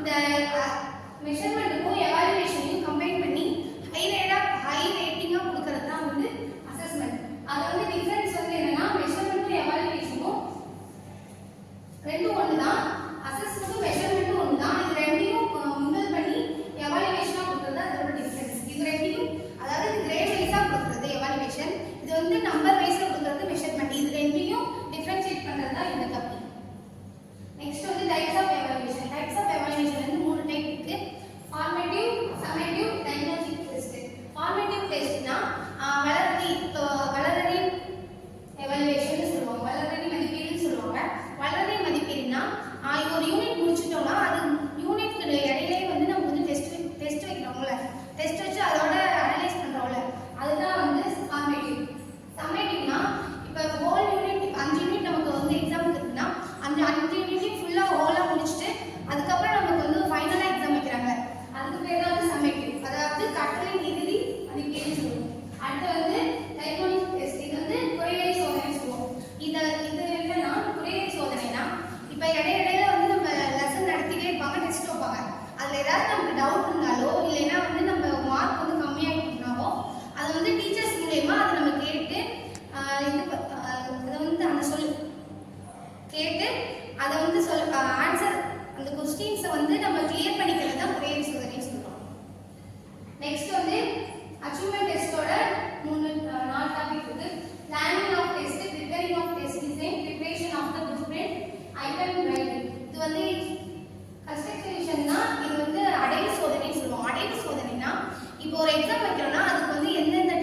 இந்த மெஷர்மெண்ட்டுக்கும் எவாலுவேஷனையும் கம்பைன் பண்ணி ஹை ரேட்டிங்கா கொடுக்கறது தான் வந்து அசஸ்மெண்ட். அது வந்து டிஃபரன்ஸ் வந்து என்னன்னா மெஷர்மெண்ட்டும் எவாலுவேஷனும் ரெண்டும் ஒண்ணுதான். அசஸ்மெண்ட்டும் மெஷர்மெண்ட்டும் ஒண்ணுதான். இது ரெண்டையும் மிங்கிள் பண்ணி எவாலுவேஷனா கொடுக்கறது அதோட டிஃபரன்ஸ். இது ரெண்டையும் அதாவது இது கிரேட் வைஸா கொடுக்கறது எவாலுவேஷன், இது வந்து நம்பர் வைஸ்ல கொடுக்கறது மெஷர்மெண்ட். இது ரெண்டையும் டிஃபரன்ஷியேட் பண்றது தான் இந்த டாபிக். நெக்ஸ்ட் வந்து types of evaluation. Types of evaluation வந்து மூணு டைப் இருக்கு. Formative, summative, diagnostic test. Formative டெஸ்ட்னா வளரறி எவாலுவேஷன் சொல்லுவாங்க, வளரறி மதிப்பீடுன்னு சொல்லுவாங்க. வளரறி மதிப்பீடுனா ஒரு யூனிட் முடிச்சிட்டோம்னா அது யூனிட்க்கு இடையிலே வந்து நம்ம வந்து டெஸ்ட் வைக்கிறோம்ல, டெஸ்ட் வச்சு அதோட அனலைஸ் பண்றோம்ல, அதுதான் வந்து ஃபார்மேட்டிவ். சம்மேட்டிவ்னா இப்போ ஹோல் யூனிட் 5 யூனிட் நமக்கு வந்து எக்ஸாமுக்கு இருக்குன்னா அந்த 5 யூனிட்டையும் ஃபுல்லா ஹோலா முடிச்சுட்டு அதுக்கப்புறம் நமக்கு வந்து ஃபைனலா எக்ஸாம் வைக்கிறாங்க, அதுக்கு பேர் தான் வந்து சம்மேட்டிவ். அதாவது கற்றலின் இறுதி மதிப்பீடுன்னு சொல்லுவோம். அடுத்து வந்து டயக்னாஸ்டிக் டெஸ்ட். இது வந்து குறைவரை சோதனை சொல்லுவோம். இது என்னன்னா குறைவரை சோதனைனா இப்போ இடையில வந்து நம்ம லெசன் நடத்திட்டே இருப்பாங்க, டெஸ்ட் வைப்பாங்க. அதுல ஏதாவது நமக்கு டவுட் இருந்தாலோ இல்லைன்னா வந்து நம்ம மார்க் வந்து கம்மியாகிட்டுனாலோ அது வந்து டீச்சர்ஸ் மூலமா அதை நம்ம கேட்டு அதை வந்து அந்த கேட்டு அதை வந்து ஆன்சர் அந்த கொஸ்டின்ஸை வந்து நம்ம கிளியர் பண்ணிக்கிறது தான் குறைவரை சோதனைன்னு சொல்றோம். நெக்ஸ்ட் வந்து அச்சீவ்மெண்ட் டெஸ்டோட 4 டாபிக் இருக்கு. Planning of test, preparing of test design, preparation of the blueprint, item writing. இது வந்து கன்ஸ்ட்ரக்ஷன்னா இது வந்து அடைவு சோதனைன்னு சொல்லுவோம். அடைவு சோதனைனா இப்போ ஒரு எக்ஸாம் வைக்கிறோம்னா அதுக்கு வந்து எந்தெந்த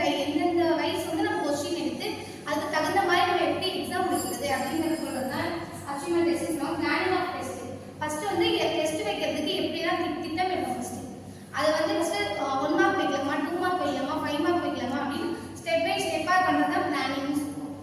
வயசு வந்து நம்ம கொஸ்டின் எடுத்து அதுக்கு தகுந்த மாதிரி நம்ம எப்படி எக்ஸாம் முடிக்கிறது அப்படிங்கிறது சொல்றது தான் அச்சீவ்மெண்ட் டெஸ்ட் சொல்லுவோம். பிளானிங் ஆஃப் டெஸ்ட் ஃபர்ஸ்ட் வந்து டெஸ்ட் வைக்கிறதுக்கு எப்படிலாம் திட்டமிடணும். ஃபர்ஸ்ட் அதை வந்து ஃபர்ஸ்ட் 1 மார்க் வைக்கலாமா, 2 மார்க் வைக்கலாமா, 5 மார்க் வைக்கலாமா அப்படின்னு ஸ்டெப் பை ஸ்டெப்பா பண்றது தான் பிளானிங்னு சொல்லுவோம்.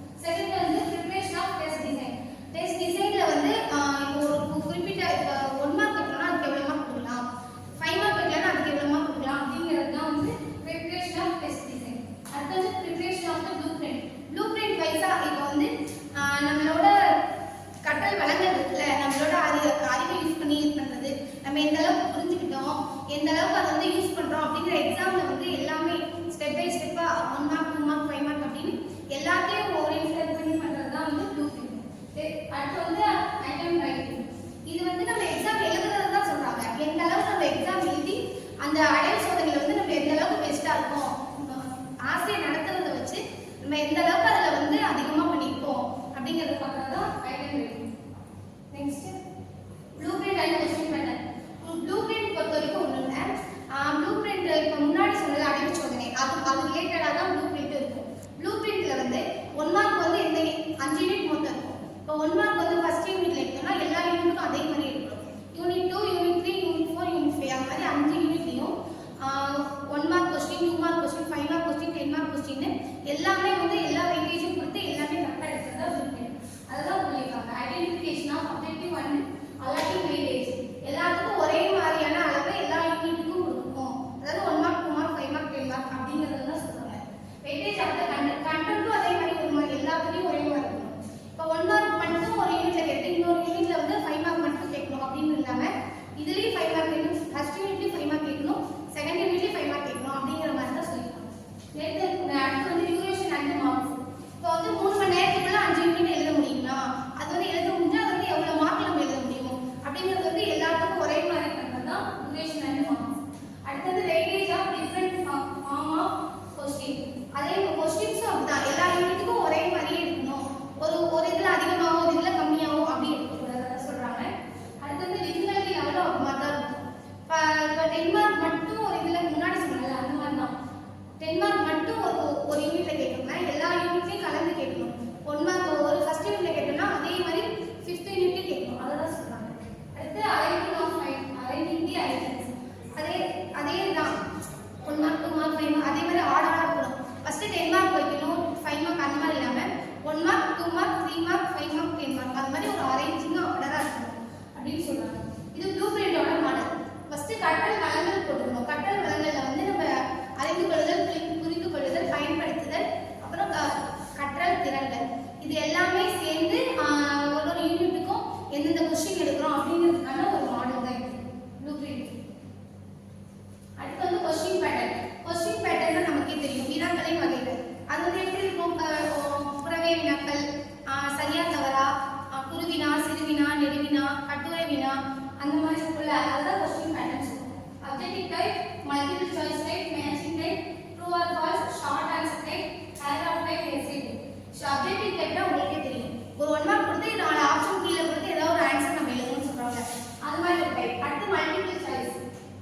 இருக்குல்ல அதுதான் क्वेश्चन பேட்டர்ன் சொல்றோம். Objective type, multiple choice type, matching type, true or false, short answer type, paragraph type, essay type. So objective டைப்னா உங்களுக்கே தெரியும். ஒரு 1 மார்க் கொடுத்து 4 ஆப்ஷன் கீழ கொடுத்து ஏதாவது ஒரு ஆன்சர் நம்ம எழுதணும்னு சொல்றாங்க. அது மாதிரி ஒரு டைப். அடுத்து மல்டிபிள் சாய்ஸ்.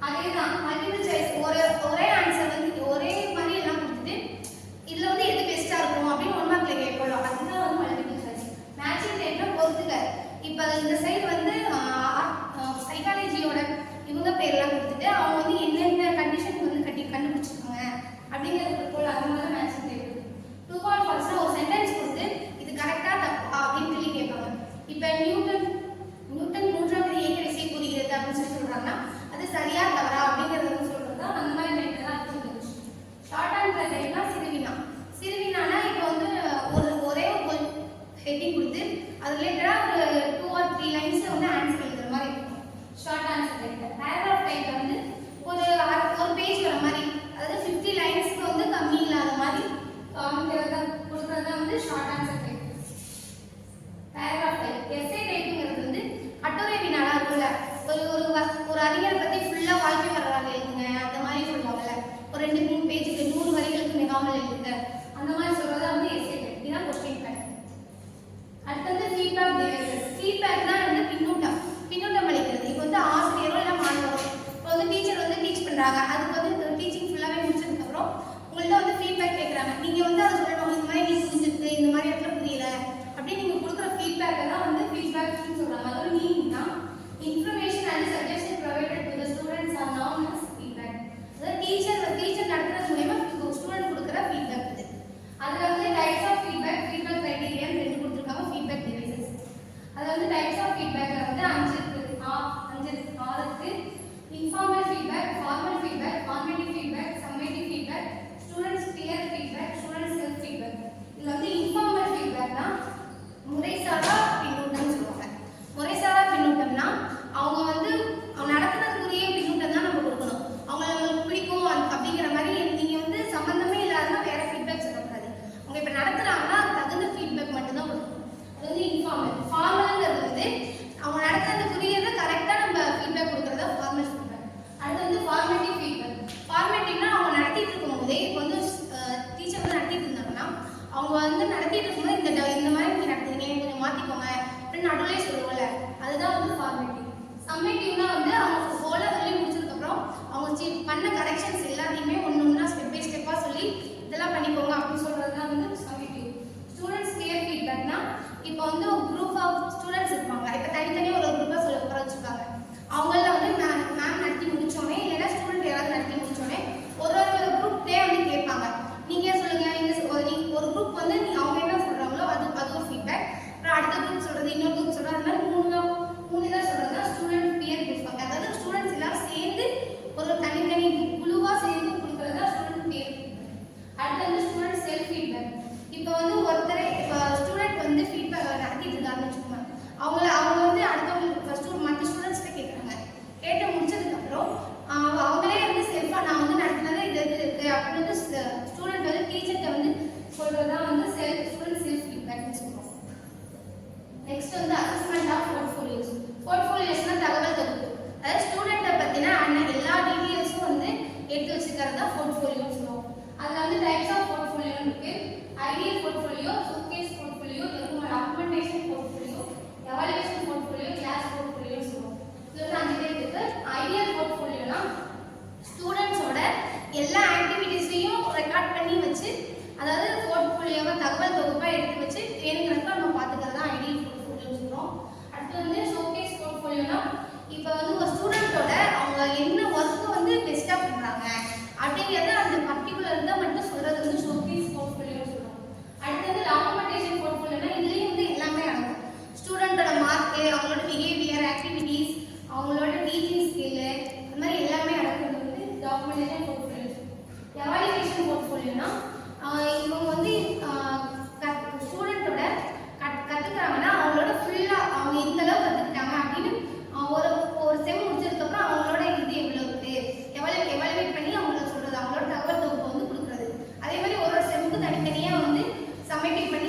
அதேதான் மல்டிபிள் சாய்ஸ் ஒரே ஆன்சர் வந்து ஒரே மாதிரி எல்லாம் கொடுத்துட்டு இதுல வந்து எது பெஸ்டா இருக்கும் அப்படின்னு 1 மார்க்ல கேட்கலாம். அதுதான் வந்து மல்டிபிள் சாய்ஸ். மேட்சிங் டைப்னா பொறுத்துக்க. இப்போ இந்த சைடு வந்து சைக்காலஜியோட இவங்க பேர்லாம் கொடுத்துட்டு அவங்க வந்து என்னென்ன கண்டிஷன் வந்து கண்டுபிடிச்சிருக்காங்க அப்படிங்கிறது போல அந்த மாதிரி மேட்சிங் டைப். ட்ரூ ஆர் ஃபால்ஸ்னா ஒரு சென்டென்ஸ் கொடுத்து இது கரெக்டா தப்பா அப்படின்னு சொல்லி கேட்பாங்க. இப்போ நியூட்டன் மூன்றாவது இயக்க விசை கூறுகிறது அப்படின்னு சொல்லி சொல்றாங்கன்னா அது சரியா தவறா அப்படிங்கறத வந்து சொல்றது தான் அந்த மாதிரி டைப்ல தான் இருக்கு. ஷார்ட் ஆன்சர் டைப்னா சிறுவினானா இப்போ வந்து ஒரே ஒரு ஹெட்டிங் கொடுத்து அது ரிலேட்டடா ஒரு 2 or 3 லைன்ஸ் வந்து ஆன்சர் எழுதுற மாதிரி இருக்கும். Short answer type. பேராகிராஃப் டைப்ல வந்து ஒரு பேஜ் வர மாதிரி அதாவது 50 லைன்ஸ்க்கு வந்து கம்மி இல்லாத மாதிரி காமிக்கிறத கொடுக்கறத வந்து short answer type. Paragraph type. Essay டைப்ங்கிறது வந்து கட்டுரை வினாலா இருக்குல்ல ஒரு அறிஞரை பத்தி ஃபுல்லா வாழ்க்கை வரலாறு எழுதுங்க அந்த மாதிரி சொல்லுவாங்கல்ல ஒரு 2-3 பேஜுக்கு 100 வரிகளுக்கு மிகாமல் எழுதுங்க அந்த மாதிரி சொல்றதா வந்து எஸ்ஸே டைப். இதான் क्वेश्चन பேட்டர்ன். அடுத்தது ஃபீட்பேக் டிவைசஸ். ஃபீட்பேக்னா வந்து பின்னூட்டம் அளிக்கிறது. இப்போ வந்து ஆசிரியரோ இல்ல மாணவரோ இப்போ வந்து டீச்சர் வந்து டீச் பண்றாங்க. அதுக்கு வந்து டீச்சிங் ஃபுல்லாவே முடிச்சதுக்கு அப்புறம் உங்கள்ட்ட வந்து ஃபீட்பேக் கேக்குறாங்க. நீங்க வந்து அதை சொல்லணும் இந்த மாதிரி நீ புரிஞ்சுது இந்த மாதிரி இடத்துல புரியல அப்படி நீங்க கொடுக்குற ஃபீட்பேக் தான் வந்து ஃபீட்பேக்னு சொல்றாங்க. அதோட மீனிங் தான் information and suggestion provided to the students are known as feedback. அதாவது டீச்சர் நடத்துறது மூலமா ஸ்டூடண்ட் கொடுக்குற ஃபீட்பேக் இது. அதுல வந்து டைப்ஸ் ஆஃப் ஃபீட்பேக் கிரைட்டீரியா ரெண்டு கொடுத்திருக்காங்க. ஃபீட்பேக் டிவைசஸ் அது வந்து டைப்ஸ் ஆஃப் ஃபீட்பேக்ல வந்து 5 இருக்கு. Informal feedback, formal feedback, formative feedback, summative feedback, students peer feedback, students self feedback. இதுல வந்து இன்ஃபார்மல் ஃபீட்பேக்னா முறைசாரா பின்னூட்டம்னு சொல்லுவாங்க. முறைசாரா பின்னூட்டம்னா அவங்க வந்து நடத்துறதுக்குரிய பின்னூட்டம் தான் நம்ம கொடுக்கணும். அவங்களுக்கு பிடிக்கும் அப்படிங்கிற மாதிரி நீங்க வந்து சம்பந்தமே இல்லாத வேற ஃபீட்பேக் சொல்லக்கூடாது. அவங்க இப்ப நடத்துறாங்கன்னா அது தகுந்த ஃபீட்பேக் மட்டும் தான் கொடுக்கணும். அது வந்து இன்ஃபார்மல். ஃபார்மல்ங்கிறது வந்து அவங்க நடத்துறதுக்குரியதை கரெக்டா நம்ம ஃபீட்பேக் கொடுக்கறதா ஃபார்மல் ஃபீட்பேக். அடுத்து வந்து ஃபார்மேட்டிவ் ஃபீட்பேக். ஃபார்மேட்டிவ்னா அவங்க நடத்திட்டு இருக்கும் போதே இப்போ வந்து டீச்சர் வந்து நடத்திட்டு இருந்தாங்கன்னா அவங்க வந்து நடத்திட்டு இருக்கும்போது இந்த மாதிரி நீங்க நடத்துறீங்க கொஞ்சம் மாத்திக்கோங்க அப்படின்னு நடுவுலே சொல்லுவோம்ல அதுதான் வந்து ஃபார்மேட்டிவ். சம்மேட்டிவ்னா வந்து அவங்க போல சொல்லி முடிச்சதுக்கு அப்புறம் அவங்க பண்ண கரெக்ஷன்ஸ் எல்லாத்தையுமே ஒன்னொன்னா ஸ்டெப் பை ஸ்டெப்பா சொல்லி இதெல்லாம் பண்ணிக்கோங்க அப்படின்னு சொல்றது தான் வந்து சம்மேட்டிவ். ஸ்டூடண்ட்ஸ் பியர் ஃபீட்பேக்னா இப்போ வந்து ஒரு குரூப் ஆஃப் ஸ்டூடண்ட்ஸ் இருப்பாங்க. இப்போ தனித்தனியாக ஒரு குரூப்பா சொல்ல வச்சிருக்காங்க. அவங்கள வந்து மேம் நடத்தி முடிச்சோடனே இல்லைன்னா ஸ்டூடெண்ட் யாராவது நடத்தி முடிச்சோடனே ஒரு குரூப்லேயே வந்து கேட்பாங்க நீங்க சொல்லுங்க ஒரு குரூப் வந்து அவங்க என்ன சொல்றாங்களோ அது ஒரு ஃபீட்பேக். அப்புறம் அடுத்த குரூப் சொல்றது இன்னொரு குரூப் சொல்றது அந்த மாதிரி மூணு தான் சொல்றது ஸ்டூடெண்ட் பியர் ஃபீட்பேக். அதாவது ஸ்டூடெண்ட்ஸ் எல்லாரும் சேர்ந்து ஒரு தனித்தனி குழுவா சேர்ந்து கொடுக்கறது தான் ஸ்டூடெண்ட் பியர் ஃபீட்பேக். அடுத்து வந்து ஸ்டூடெண்ட் செல்ஃப் ஃபீட்பேக். இப்போ வந்து ஒருத்தரை ஸ்டூடெண்ட் வந்து ஃபீட்பேக் நடத்திட்டு இருக்காருன்னு வச்சுக்கோங்க. அவங்க வந்து அடுத்தவங்களுக்கு மற்ற ஸ்டூடெண்ட்ஸ்கிட்ட கேட்குறாங்க. கேட்டு முடிச்சதுக்கு அப்புறம் அவங்களே வந்து செல்ஃபா நான் வந்து நடத்தினது இது இருக்கு அப்படின்னு வந்து ஸ்டூடெண்ட் வந்து டீச்சர்கிட்ட வந்து சொல்றதுதான் வந்து ஸ்டூடெண்ட் செல்ஃப் ஃபீட்பேக்னு சொல்றோம். நெக்ஸ்ட் வந்து அசஸ்மெண்ட் ஆஃப் போர்ட்ஃபோலியோஸ். போர்ட்ஃபோலியோஸ்னா தகவல் தொகுப்பு. அதாவது ஸ்டூடெண்ட்டை பத்தின எல்லா டீடைல்ஸும் வந்து எடுத்து வச்சுக்கிறது தான் போர்ட்ஃபோலியோன்னு சொல்லுவோம். அதுல வந்து டைப்ஸ் ஆஃப் போர்ட்ஃபோலியோ இருக்கு. Ideal portfolio, showcase portfolio, documentation portfolio, evaluation portfolio, class portfolio சொல்லுவோம். இதுல 5 டைப் இருக்கு. ஐடியல் போர்ட்ஃபோலியோனா ஸ்டூடண்ட்ஸோட எல்லா ஆக்டிவிட்டீஸையும் ரெக்கார்ட் பண்ணி வச்சு அதாவது போர்ட்ஃபோலியோவை தகவல் தொகுப்பா எடுத்து வச்சு வேணுங்கிறப்ப நம்ம பார்த்துக்கிறது தான் ஐடியல் போர்ட்ஃபோலியோ சொல்றோம். அடுத்து வந்து ஷோகேஸ் போர்ட்ஃபோலியோனா இப்போ வந்து ஒரு ஸ்டூடெண்ட்டோட அவங்க என்ன ஒர்க் வந்து பெஸ்டா பண்றாங்க அப்படிங்கிறத அந்த பர்டிகுலர் இதை மட்டும் சொல்றது வந்து ஷோகேஸ் போர்ட்ஃபோலியோ சொல்றோம். அடுத்து வந்து டாக்குமெண்டேஷன் போர்ட்ஃபோலியோனா இதுலயும் வந்து எல்லாமே அடங்கும். ஸ்டூடெண்டோட மார்க், அவங்களோட பிஹேவியர், ஆக்டிவிட்டீஸ், அவங்களோட டீச்சிங் ஸ்கில் அந்த மாதிரி எல்லாமே அடங்குறது வந்து டாக்குமெண்டேஷன் போர்ட்ஃபோலியோ. எவாலுவேஷன் போர்ட்ஃபோலியோனா இவங்க வந்து ஸ்டூடெண்டோட கத்துக்கிறாங்கன்னா அவங்களோட ஃபுல்லா அவங்க எந்த அளவு கத்துக்கிட்டாங்க அப்படின்னு ஒரு செம் முடிச்சதுக்கப்புறம் அவங்களோட இது எவ்வளோ இருக்கு எவாலுவேட் பண்ணி அவங்களுக்கு சொல்றது அவங்களோட தகவல் தொகுப்பு வந்து கொடுக்குறது. அதே மாதிரி ஒரு செம்முக்கு தனித்தனியாக வந்து சம்மேட்டிவ் பண்ணி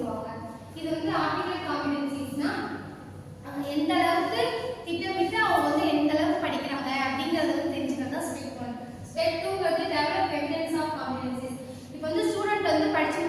சொல்லுவாங்க. இது வந்து ஆர்டிகுலேட் காம்பிடன்சிஸ்னா எந்த அளவுக்கு திட்டமிட்டு அவங்க வந்து எந்த அளவுக்கு படிக்கிறாங்க அப்படிங்கறத வந்து தெரிஞ்சுக்கிறது தான் ஸ்டெப் 1. ஸ்டெப் 2 வந்து டெவலப் எவிடன்ஸ் ஆஃப் காம்பிடன்சிஸ். இப்போ வந்து ஸ்டூடெண்ட் வந்து படிச்சு